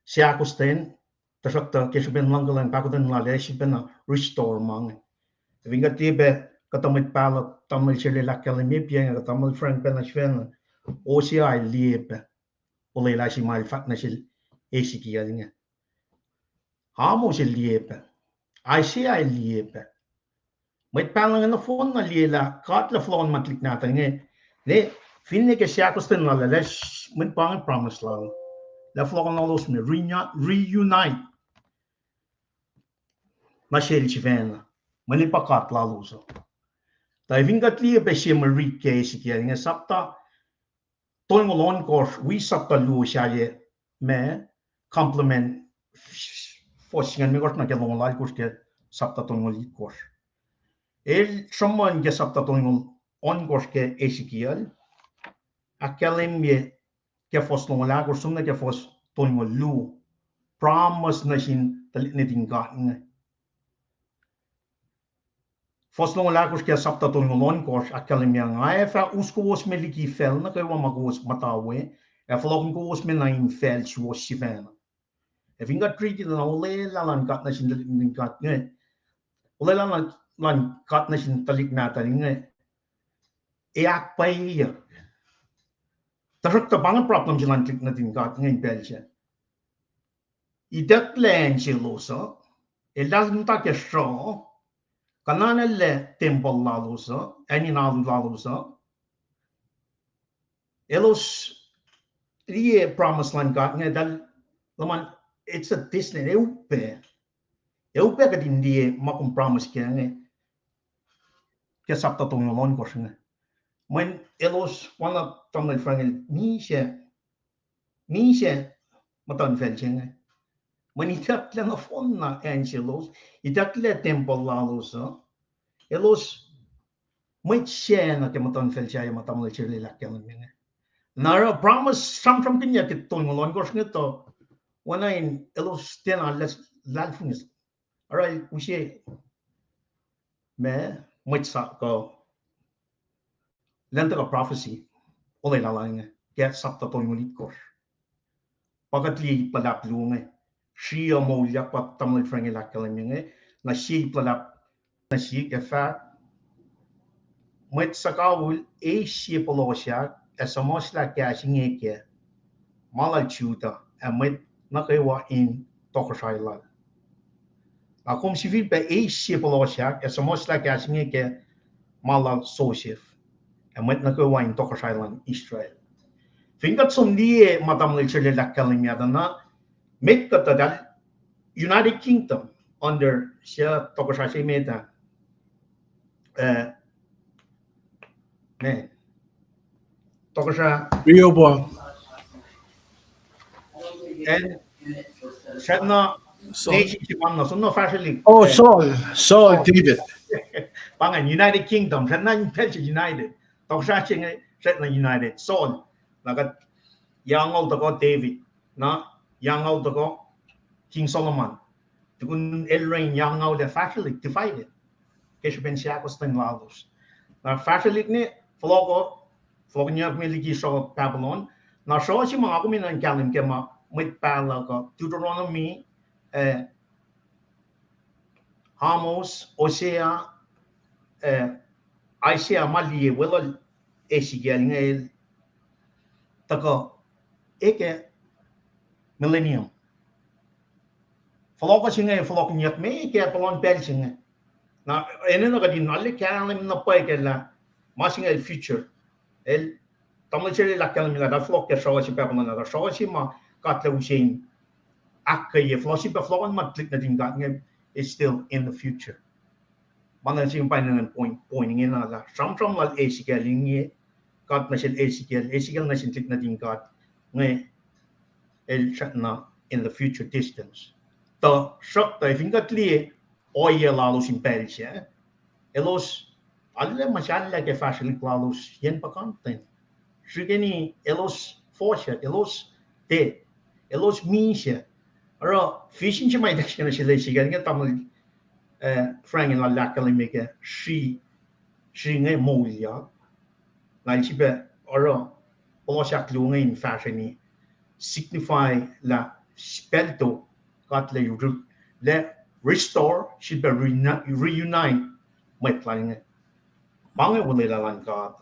siya kusten tasakta kesben langgalan pakudan la lesben restore mang vinga tibe katamit pala tamil chile la kalemi piang katamil frank ben sven osia liebe ole la si mal fat na sil esiki alinga hamo sil liebe ai si ai liebe met pala na phone na liela kat la flon matlik na tange ne finne ke siya kusten la les met pang promise la flogan allos me reunite Mashel Chivena Manipakat Laluso. Diving lia Beshi Marie case getting a sapta Toimolon course we sapta Lu Shaye me compliment forcing and megos na gelong like get sapta Toimoli course. El someone get sapta Toimol on course ke Ezekiel Akalim ye ke fos long lag or sumna ke fos Toimol Lu promise nation the knitting gotten. Foslong lagos ke sapta ton ngolon kos akalimia nga fa uskos meliki fel na kay magos matawe flong kos me nine fel was sivana vinga treaty na ole lan kat na sin kat nge ole lan kat na sin talik na nge ak pay tarak ta bang problem jilan klik na tin kat nge belche idak len chiloso elas ta ke show kanana le temple lalusa ani nalu lalusa elos rie promise land got nga dal laman it's a Disney eupe ka din die makum promise ke nga ke sapta tong lon ko shinga when elos wana tamle frangel mi she matan fel chinga when itak lang afon na angelos itak le temple lalos elos mai she na ke matan fel chaya matamle chirle la kelan minga nara promise sam kinya ke tong lon ko shinga to when I elos ten alles lalfunis alright we say me mai sa ko lenta prophecy oleh la langa get sapta tong ulit ko pagatli palap lunga shia mo yak pat tamle frangel la kelan na shi palap na shi ke fa met sakawul e shi polosya esamos la ka shinge ke malal chuta met na kaiwa in tokoshaila akom civil pe e shi polosya esamos la ka shinge ke malal sosif met na kaiwa in tokoshaila Israel fingat som die madam le chele la kalimya na make the United Kingdom under siya tokoshashi meta man tokosha Rehoboam. and Shatna So, nation na so no factually Oh, Saul, David. pangan United Kingdom Shatna Pelche United tokosha chinga Shatna United Saul nagat yang out ko David na yang out ko King Solomon tukun elrain yang out the factually divided kesho ben siya ko stang lalos na factually ni flogo niya miliki so Babylon na so si mga kuminan kalim ke ma mit pala ko Deuteronomy Amos Osea Isaiah mali wala Ezekiel ngel tako eke millennium flogo singa flogo niya me ke palon bel singa na ene na kadin nalle kalim na pa ke la masing el future el tamle chele la kalim la da flogo ke so si pa na da so si ma katle usin akka ye flogo si pa flogo ma click na din gat ngem is still in the future mana sing painan pointing in la sam la Ezekiel ngi kat na sel Ezekiel na sin click na din gat nge el chatna in the future distance to shot ta fingat li oye la los impelsia elos alle masalla ke fashion claus yen pa content shigeni elos forcia elos de elos misha ro fishing chimai dakshana shile shigan ga tamil frang in la lakali meke shi nge molia na chibe ro polosha klunga in fashion signify la spelto got le restore should be reunite my planning bange wole la lan ka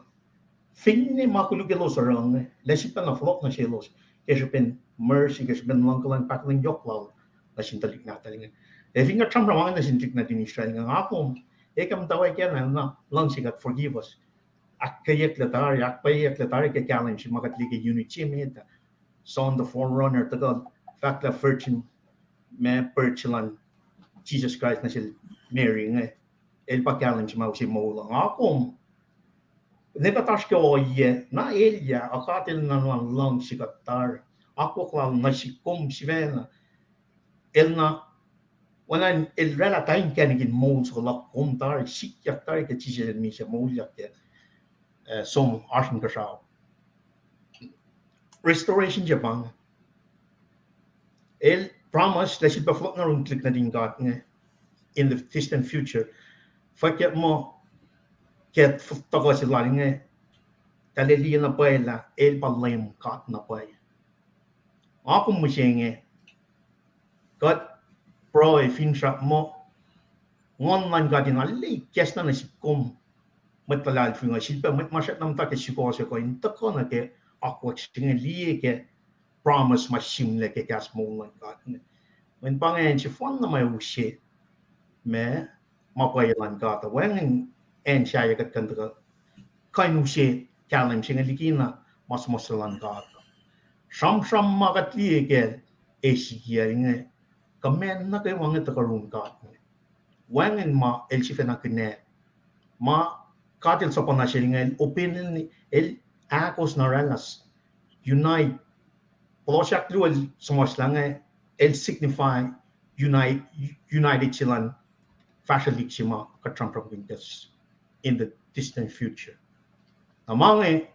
finne makulu ke los rong le sipa na flok na chelos ke pen mercy ke pen langkalan pakling yoklaw la sintalik na taling e finga tram rawang na sintik na din Israel nga akom e kam tawai ke na lang sigat forgive us akayek la tar akpayek la tar ke challenge magatli ke unity meta son the forerunner to God fact la virgin me perchilan Jesus Christ na sil Mary nga el pa challenge mau si mo lang akom ne patash ke oye na elia akatil na lang sigatar ako klang na sikom sivena el na wanan el rela tain kenigin mo so la kontar sikyak tar ke Jesus mi se mo ya ke som arsin ka sao restoration Japan el promise that should be floating around click na din God in the distant future fakya mo ket tokla si laling talili na pa la el palim kat na pa ako mo siya God pro e fin sha mo ngon man God in ali kes na si kom matalal finga silpa mat masat nam ta ke siko se ko in ta ko na ke ako singa li ke promise machine le ke gas mo man God when pangen si fon na may ushi me mapayalan ka ta when en siya kat kan ta kain ushi challenge singa likina mas mosalan ka sam magat li ke esikia nge kamen na kay wang ta karun ka when en ma el si fena kine ma katil sa panasiling el opinion el akos naralas unite Polosyak luel somoslange el signify united chilan fashion chima katram provinces in the distant future. Namange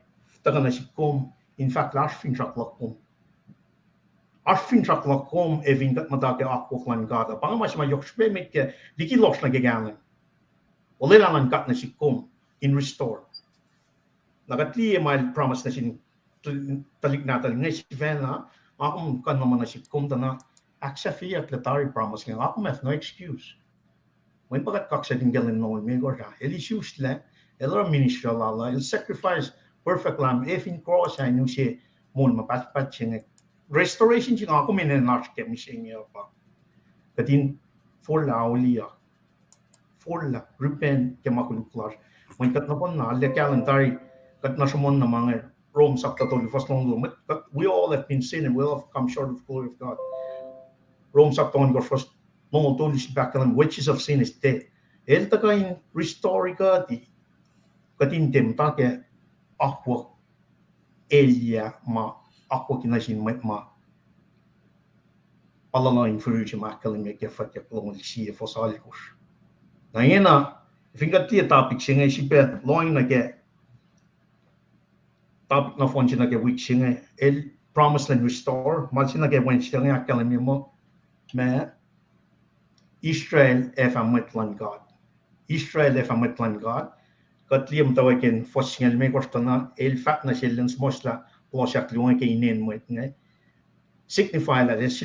tagana sikom in fact larfin traklakom. Arfin traklakom evin dat madake akoklan gada. Pangamas ma yokspe mitke diki los na gegangen. Olelan kat na sikom in restore. Nagatli mal promise na sin talik ngay si Vena ako kan naman na sikom na accept at letari promise nga ako have no excuse. When pagat kaksa din galing no me gorda el issues le el ministry lala el sacrifice perfect lamb if in cross ay no siya mon mapatpat siya restoration siya ako menen na siya mising pa katin for laulia for la repent ke makuluklar when kat na pon na le calendar kat na sumon na mga Rome Saptatoli first long but we all have been sin and we all have come short of the glory of God. Rome Saptatoli first long toli back and wages of sin is death. El taka in restore ka di katin temta ke aqua elia ma aqua kinasin ma palala in furuji ma kaling ke fakke long si for salikos. Na yena finga ti topic singa si pe loin na ke topic na phone sina ke which singa el promise and restore mal sina ke when singa kaling mo me Israel efametlan God. Israel efametlan God. Katliam tawakin fosingel me kostana el fat na silens mosla plosyak luang ke inen mo signify la